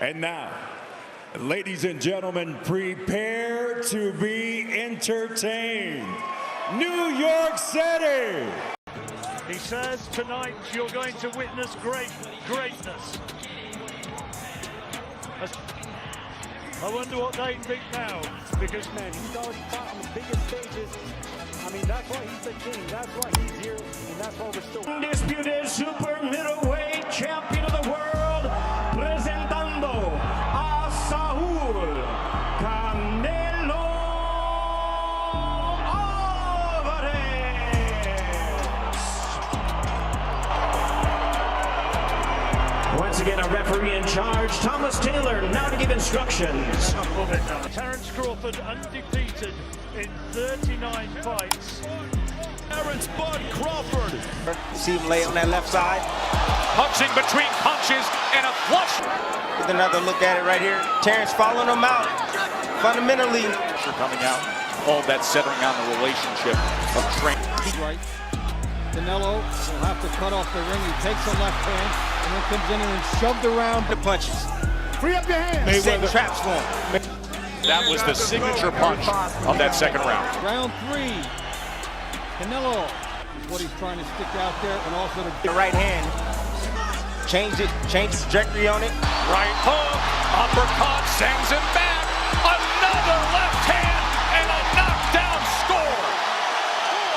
And now, ladies and gentlemen, prepare to be entertained. New York City! He says tonight you're going to witness greatness. I wonder what they think now. Because, man, he's always fought on the biggest stages. I mean, that's why he's the king. That's why he's here, and that's why we're still... Undisputed super middleweight champion of the world, presentando a Saúl Canelo Alvarez. Once again, a referee in charge, Thomas Taylor, now to give instructions. Terence Crawford undefeated in 39 fights. Terence Bud Crawford. See him lay on that left side. Punching between punches and a flush. With another look at it right here. Terence following him out. Fundamentally. Coming out. All that centering on the relationship of training. Right. Canelo will have to cut off the ring. He takes the left hand and then comes in and shoved around. The punches. Free up your hands. Setting traps for him. That was the signature punch of that second round. Round 3. Canelo is what he's trying to stick out there, and also The right hand. Change the trajectory on it. Right hook. Uppercut sends him back. Another left hand and a knockdown score.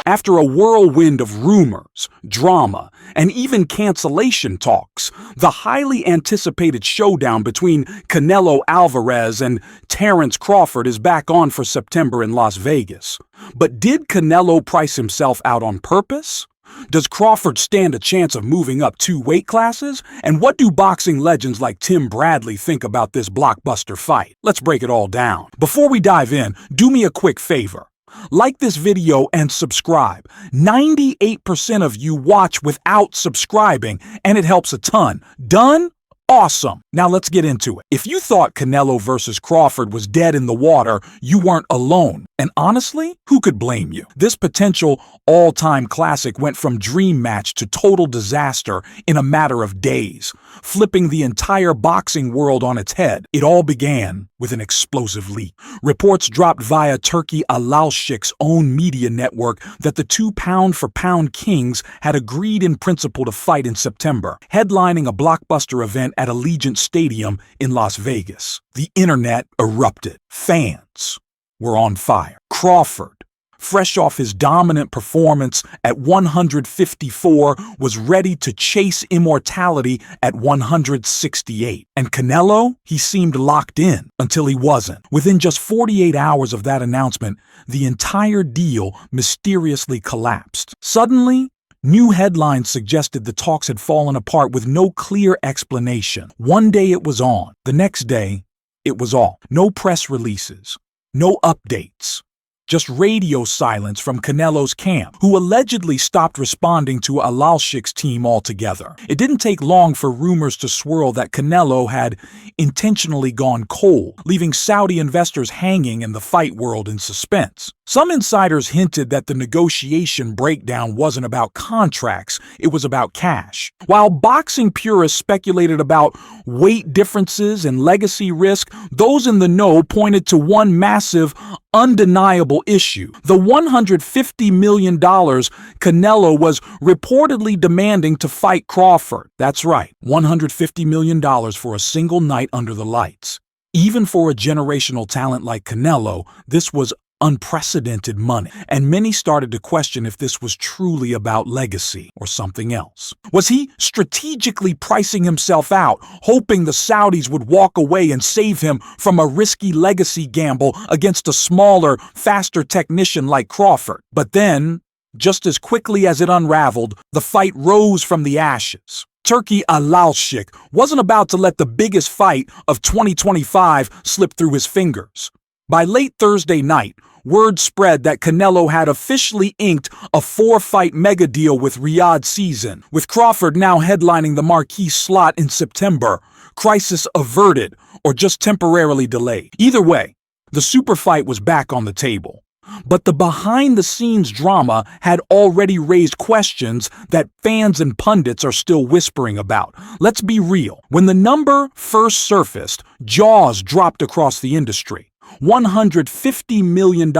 After a whirlwind of rumors, drama, and even cancellation talks, the highly anticipated showdown between Canelo Alvarez and Terence Crawford is back on for September in Las Vegas. But did Canelo price himself out on purpose? Does Crawford stand a chance of moving up 2 weight classes? And what do boxing legends like Tim Bradley think about this blockbuster fight? Let's break it all down. Before we dive in, do me a quick favor. Like this video and subscribe. 98% of you watch without subscribing, and it helps a ton. Done? Awesome. Now let's get into it. If you thought Canelo versus Crawford was dead in the water, you weren't alone. And honestly, who could blame you? This potential all-time classic went from dream match to total disaster in a matter of days, flipping the entire boxing world on its head. It all began with an explosive leak. Reports dropped via Turki Alalshik's own media network that the 2 pound-for-pound kings had agreed in principle to fight in September, headlining a blockbuster event at Allegiant Stadium in Las Vegas. The internet erupted. Fans were on fire. Crawford, fresh off his dominant performance at 154, was ready to chase immortality at 168. And Canelo, he seemed locked in until he wasn't. Within just 48 hours of that announcement, the entire deal mysteriously collapsed. Suddenly, new headlines suggested the talks had fallen apart with no clear explanation. One day it was on. The next day, it was off. No press releases. No updates. Just radio silence from Canelo's camp, who allegedly stopped responding to Alalshik's team altogether. It didn't take long for rumors to swirl that Canelo had intentionally gone cold, leaving Saudi investors hanging and the fight world in suspense. Some insiders hinted that the negotiation breakdown wasn't about contracts, it was about cash. While boxing purists speculated about weight differences and legacy risk, those in the know pointed to one massive, undeniable issue: the $150 million Canelo was reportedly demanding to fight Crawford. That's right, $150 million for a single night under the lights. Even for a generational talent like Canelo, this was unprecedented money, and many started to question if this was truly about legacy or something else. Was he strategically pricing himself out, hoping the Saudis would walk away and save him from a risky legacy gamble against a smaller, faster technician like Crawford? But then, just as quickly as it unraveled, the fight rose from the ashes. Turki Alalshik wasn't about to let the biggest fight of 2025 slip through his fingers. By late Thursday night, word spread that Canelo had officially inked a 4-fight mega deal with Riyadh Season, with Crawford now headlining the marquee slot in September. Crisis averted, or just temporarily delayed. Either way, the super fight was back on the table. But the behind-the-scenes drama had already raised questions that fans and pundits are still whispering about. Let's be real. When the number first surfaced, jaws dropped across the industry. $150 million,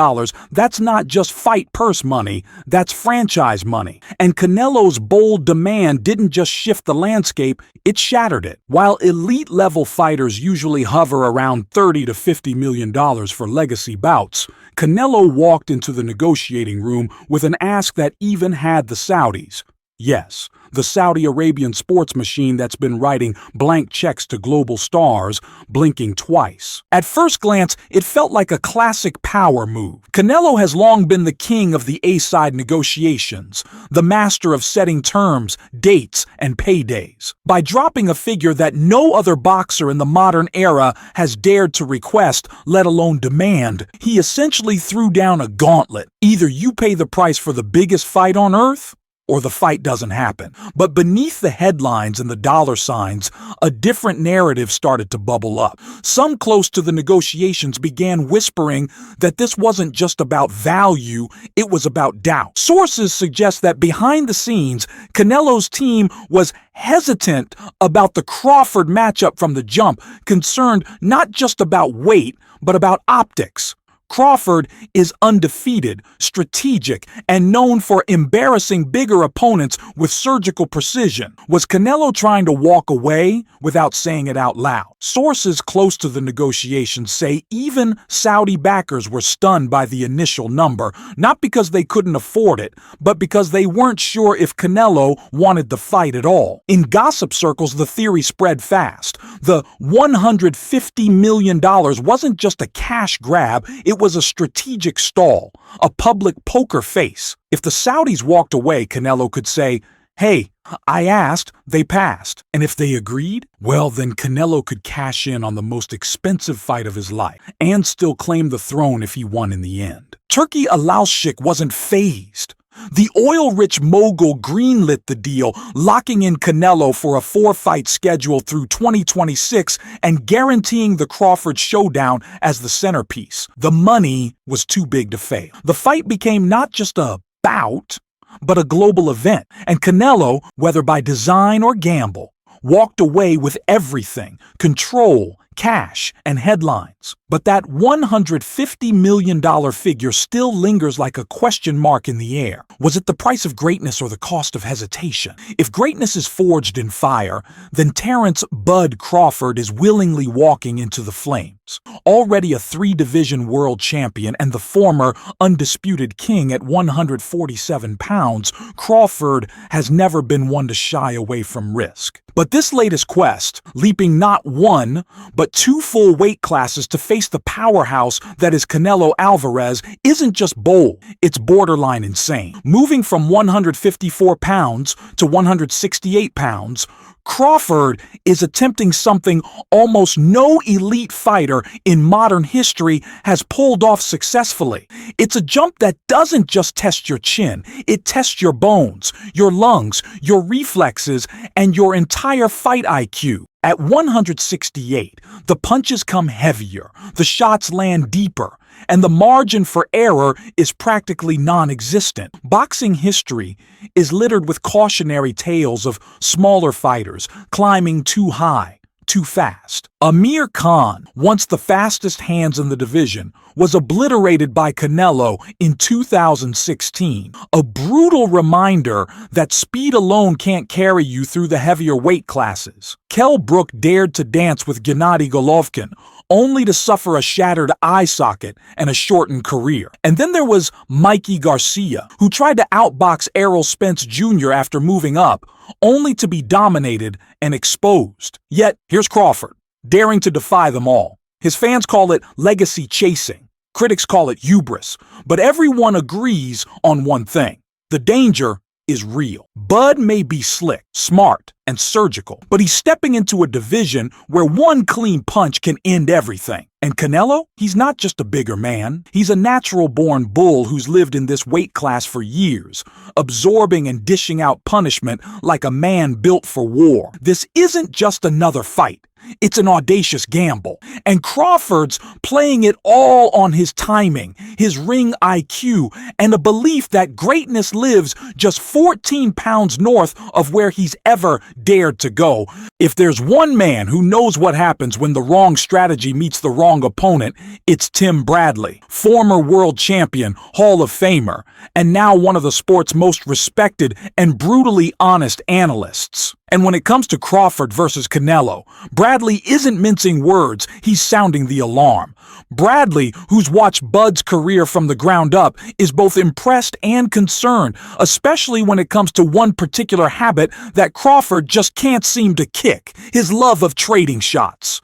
that's not just fight purse money, that's franchise money. And Canelo's bold demand didn't just shift the landscape, it shattered it. While elite-level fighters usually hover around $30 to $50 million for legacy bouts, Canelo walked into the negotiating room with an ask that even had the Saudis. Yes, the Saudi Arabian sports machine that's been writing blank checks to global stars, blinking twice. At first glance, it felt like a classic power move. Canelo has long been the king of the A-side negotiations, the master of setting terms, dates, and paydays. By dropping a figure that no other boxer in the modern era has dared to request, let alone demand, he essentially threw down a gauntlet. Either you pay the price for the biggest fight on earth, or the fight doesn't happen. But beneath the headlines and the dollar signs, a different narrative started to bubble up. Some close to the negotiations began whispering that this wasn't just about value, it was about doubt. Sources suggest that behind the scenes, Canelo's team was hesitant about the Crawford matchup from the jump, concerned not just about weight, but about optics. Crawford is undefeated, strategic, and known for embarrassing bigger opponents with surgical precision. Was Canelo trying to walk away without saying it out loud? Sources close to the negotiations say even Saudi backers were stunned by the initial number, not because they couldn't afford it, but because they weren't sure if Canelo wanted the fight at all. In gossip circles, the theory spread fast. The $150 million wasn't just a cash grab, it was a strategic stall, a public poker face. If the Saudis walked away, Canelo could say, "Hey, I asked, they passed." And if they agreed, well, then Canelo could cash in on the most expensive fight of his life and still claim the throne if he won in the end. Turki Alalshik wasn't fazed. The oil-rich mogul greenlit the deal, locking in Canelo for a 4-fight schedule through 2026 and guaranteeing the Crawford showdown as the centerpiece. The money was too big to fail. The fight became not just a bout, but a global event, and Canelo, whether by design or gamble, walked away with everything: control, cash, and headlines. But that $150 million figure still lingers like a question mark in the air. Was it the price of greatness or the cost of hesitation? If greatness is forged in fire, then Terence "Bud" Crawford is willingly walking into the flames. Already a 3-division world champion and the former undisputed king at 147 pounds, Crawford has never been one to shy away from risk. But this latest quest, leaping not 1, but 2 full weight classes to face the powerhouse that is Canelo Alvarez, isn't just bold, it's borderline insane. Moving from 154 pounds to 168 pounds, Crawford is attempting something almost no elite fighter in modern history has pulled off successfully. It's a jump that doesn't just test your chin, it tests your bones, your lungs, your reflexes, and your entire fight IQ. At 168, the punches come heavier, the shots land deeper, and the margin for error is practically non-existent. Boxing history is littered with cautionary tales of smaller fighters climbing too high, too fast. Amir Khan, once the fastest hands in the division, was obliterated by Canelo in 2016. A brutal reminder that speed alone can't carry you through the heavier weight classes. Kell Brook dared to dance with Gennady Golovkin, only to suffer a shattered eye socket and a shortened career. And then there was Mikey Garcia, who tried to outbox Errol Spence Jr. after moving up, only to be dominated and exposed. Yet, here's Crawford, daring to defy them all. His fans call it legacy chasing. Critics call it hubris. But everyone agrees on one thing: the danger is real. Bud may be slick, smart, and surgical, but he's stepping into a division where one clean punch can end everything. And Canelo? He's not just a bigger man. He's a natural-born bull who's lived in this weight class for years, absorbing and dishing out punishment like a man built for war. This isn't just another fight. It's an audacious gamble. And Crawford's playing it all on his timing, his ring IQ, and a belief that greatness lives just 14 pounds north of where he's ever dared to go. If there's one man who knows what happens when the wrong strategy meets the wrong opponent, it's Tim Bradley, former world champion, Hall of Famer, and now one of the sport's most respected and brutally honest analysts. And when it comes to Crawford versus Canelo, Bradley isn't mincing words, he's sounding the alarm. Bradley, who's watched Bud's career from the ground up, is both impressed and concerned, especially when it comes to one particular habit that Crawford just can't seem to kick: his love of trading shots.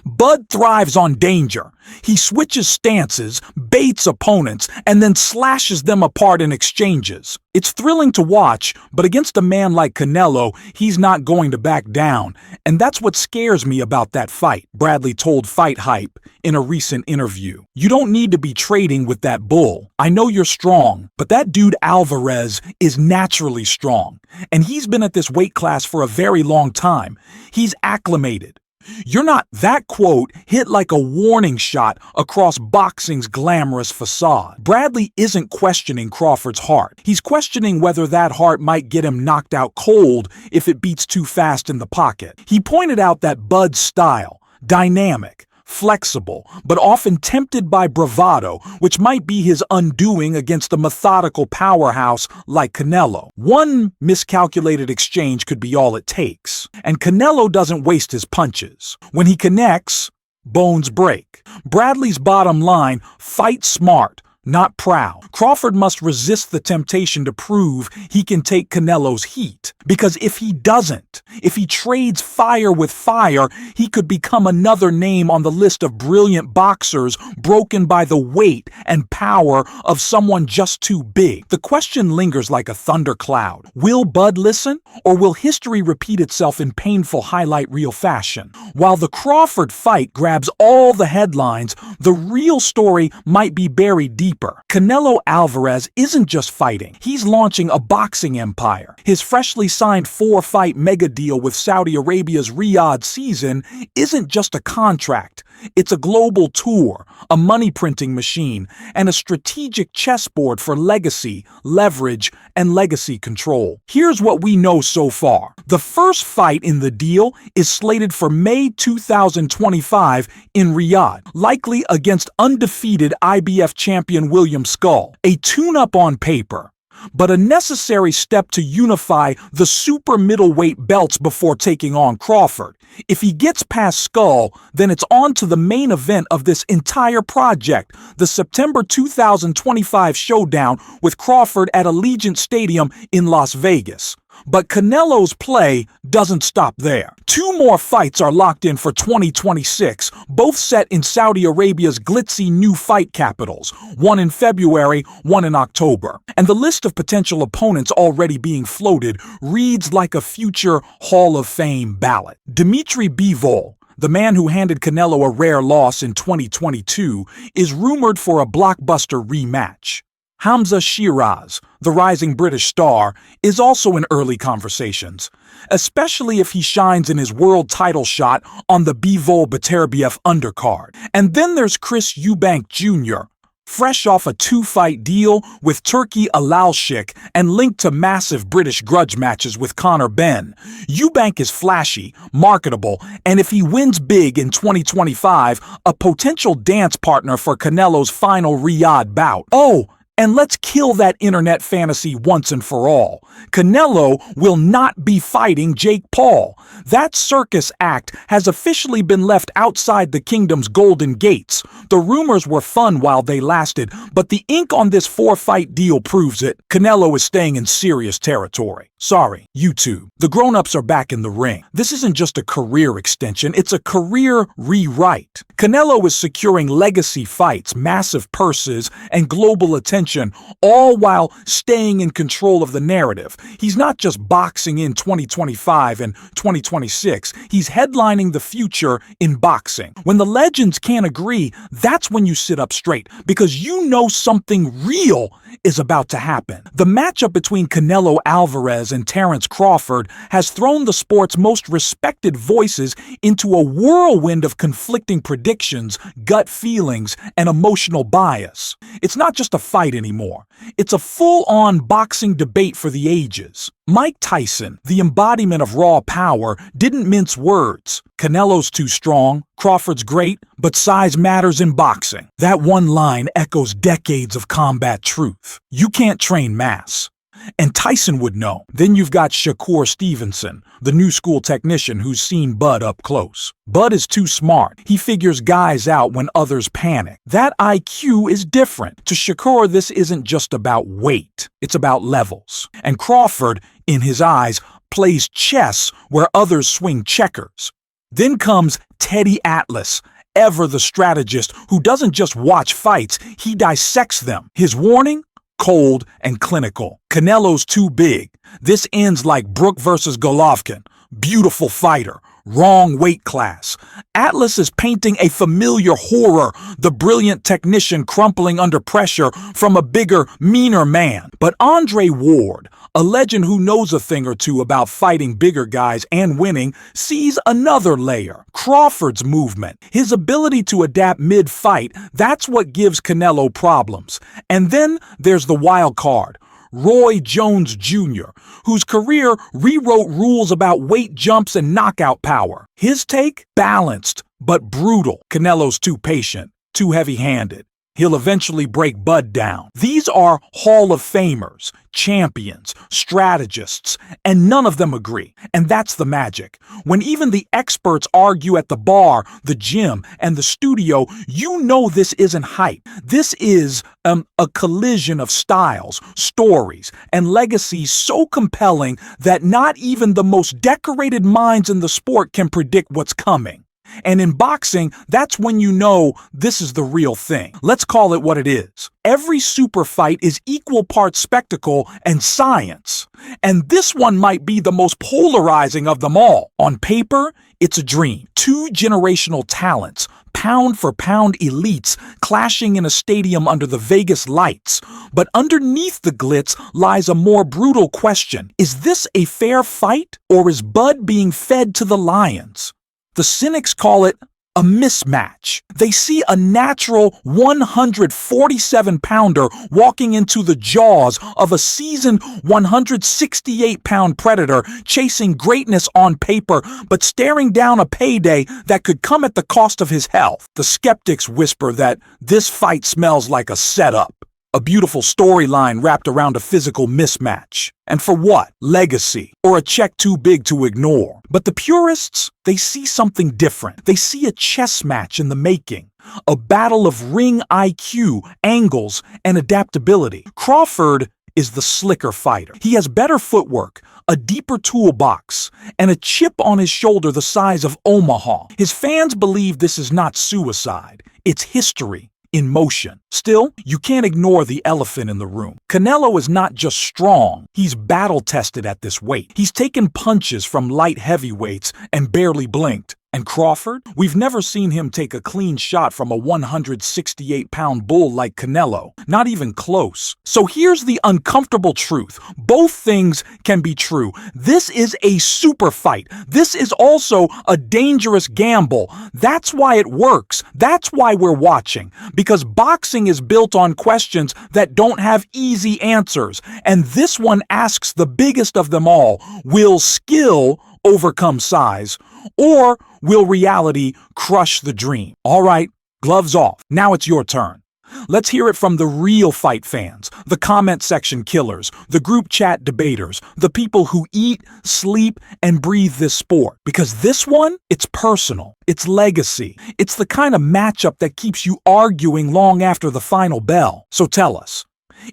Bud thrives on danger. He switches stances, baits opponents, and then slashes them apart in exchanges. It's thrilling to watch, but against a man like Canelo, he's not going to back down. And that's what scares me about that fight, Bradley told Fight Hype in a recent interview. You don't need to be trading with that bull. I know you're strong, but that dude Alvarez is naturally strong. And he's been at this weight class for a very long time. He's acclimated. You're not. That quote hit like a warning shot across boxing's glamorous facade. Bradley isn't questioning Crawford's heart. He's questioning whether that heart might get him knocked out cold if it beats too fast in the pocket. He pointed out that Bud's style, dynamic, flexible, but often tempted by bravado, which might be his undoing against a methodical powerhouse like Canelo. One miscalculated exchange could be all it takes. And Canelo doesn't waste his punches. When he connects, bones break. Bradley's bottom line: fight smart, not proud. Crawford must resist the temptation to prove he can take Canelo's heat. Because if he doesn't, if he trades fire with fire, he could become another name on the list of brilliant boxers broken by the weight and power of someone just too big. The question lingers like a thundercloud. Will Bud listen, or will history repeat itself in painful highlight reel fashion? While the Crawford fight grabs all the headlines, the real story might be buried deep. Canelo Alvarez isn't just fighting, he's launching a boxing empire. His freshly signed 4-fight mega deal with Saudi Arabia's Riyadh season isn't just a contract. It's a global tour, a money-printing machine, and a strategic chessboard for legacy, leverage, and legacy control. Here's what we know so far. The first fight in the deal is slated for May 2025 in Riyadh, likely against undefeated IBF champion William Skull. A tune-up on paper, but a necessary step to unify the super middleweight belts before taking on Crawford. If he gets past Skull, then it's on to the main event of this entire project, the September 2025 showdown with Crawford at Allegiant Stadium in Las Vegas. But Canelo's play doesn't stop there. 2 more fights are locked in for 2026, both set in Saudi Arabia's glitzy new fight capitals, one in February, one in October. And the list of potential opponents already being floated reads like a future Hall of Fame ballot. Dimitri Bivol, the man who handed Canelo a rare loss in 2022, is rumored for a blockbuster rematch. Hamza Shiraz, the rising British star, is also in early conversations, especially if he shines in his world title shot on the Bivol Beterbiev undercard. And then there's Chris Eubank Jr., fresh off a 2-fight deal with Turki Alalshik and linked to massive British grudge matches with Conor Benn. Eubank is flashy, marketable, and if he wins big in 2025, a potential dance partner for Canelo's final Riyadh bout. Oh, and let's kill that internet fantasy once and for all. Canelo will not be fighting Jake Paul. That circus act has officially been left outside the kingdom's golden gates. The rumors were fun while they lasted, but the ink on this 4-fight deal proves it. Canelo is staying in serious territory. Sorry, YouTube. The grown-ups are back in the ring. This isn't just a career extension, it's a career rewrite. Canelo is securing legacy fights, massive purses, and global attention attention, all while staying in control of the narrative. He's not just boxing in 2025 and 2026, he's headlining the future in boxing. When the legends can't agree, that's when you sit up straight, because you know something real is about to happen. The matchup between Canelo Alvarez and Terence Crawford has thrown the sport's most respected voices into a whirlwind of conflicting predictions, gut feelings, and emotional bias. It's not just a fight anymore. It's a full-on boxing debate for the ages. Mike Tyson, the embodiment of raw power, didn't mince words. Canelo's too strong, Crawford's great, but size matters in boxing. That one line echoes decades of combat truth. You can't train mass. And Tyson would know. Then you've got Shakur Stevenson, the new school technician who's seen Bud up close. Bud is too smart. He figures guys out when others panic. That IQ is different. To Shakur, this isn't just about weight. It's about levels. And Crawford, in his eyes, plays chess where others swing checkers. Then comes Teddy Atlas, ever the strategist who doesn't just watch fights, he dissects them. His warning? Cold and clinical. Canelo's too big. This ends like Brook versus Golovkin. Beautiful fighter. Wrong weight class. Atlas is painting a familiar horror, the brilliant technician crumpling under pressure from a bigger, meaner man. But Andre Ward, a legend who knows a thing or two about fighting bigger guys and winning, sees another layer. Crawford's movement. His ability to adapt mid-fight, that's what gives Canelo problems. And then there's the wild card. Roy Jones Jr., whose career rewrote rules about weight jumps and knockout power. His take? Balanced, but brutal. Canelo's too patient, too heavy-handed. He'll eventually break Bud down. These are Hall of Famers, champions, strategists, and none of them agree. And that's the magic. When even the experts argue at the bar, the gym, and the studio, you know this isn't hype. This is a collision of styles, stories, and legacies so compelling that not even the most decorated minds in the sport can predict what's coming. And in boxing, that's when you know this is the real thing. Let's call it what it is. Every super fight is equal parts spectacle and science. And this one might be the most polarizing of them all. On paper, it's a dream. Two generational talents, pound for pound elites, clashing in a stadium under the Vegas lights. But underneath the glitz lies a more brutal question. Is this a fair fight, or is Bud being fed to the lions? The cynics call it a mismatch. They see a natural 147-pounder walking into the jaws of a seasoned 168-pound predator, chasing greatness on paper, but staring down a payday that could come at the cost of his health. The skeptics whisper that this fight smells like a setup. A beautiful storyline wrapped around a physical mismatch. And for what? Legacy, or a check too big to ignore. But the purists, they see something different. They see a chess match in the making. A battle of ring IQ, angles, and adaptability. Crawford is the slicker fighter. He has better footwork, a deeper toolbox, and a chip on his shoulder the size of Omaha. His fans believe this is not suicide. It's history in motion. Still, you can't ignore the elephant in the room. Canelo is not just strong, he's battle-tested at this weight. He's taken punches from light heavyweights and barely blinked. And Crawford? We've never seen him take a clean shot from a 168-pound bull like Canelo. Not even close. So here's the uncomfortable truth. Both things can be true. This is a super fight. This is also a dangerous gamble. That's why it works. That's why we're watching. Because boxing is built on questions that don't have easy answers. And this one asks the biggest of them all. Will skill overcome size? Or will reality crush the dream? All right, gloves off. Now it's your turn. Let's hear it from the real fight fans, the comment section killers, the group chat debaters, the people who eat, sleep, and breathe this sport. Because this one, it's personal. It's legacy. It's the kind of matchup that keeps you arguing long after the final bell. So tell us,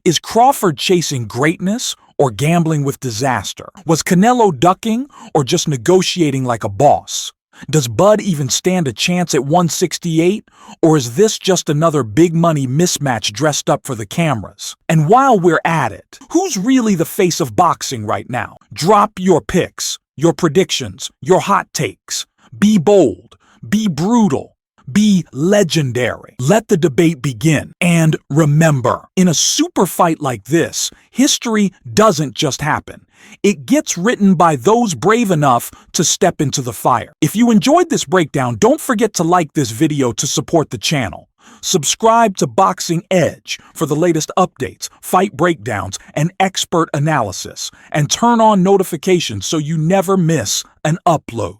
is Crawford chasing greatness or gambling with disaster? Was Canelo ducking or just negotiating like a boss? Does Bud even stand a chance at 168? Or is this just another big money mismatch dressed up for the cameras? And while we're at it, who's really the face of boxing right now? Drop your picks, your predictions, your hot takes. Be bold, be brutal, be legendary. Let the debate begin. And remember, in a super fight like this, history doesn't just happen. It gets written by those brave enough to step into the fire. If you enjoyed this breakdown, don't forget to like this video to support the channel. Subscribe to Boxing Edge for the latest updates, fight breakdowns, and expert analysis. And turn on notifications so you never miss an upload.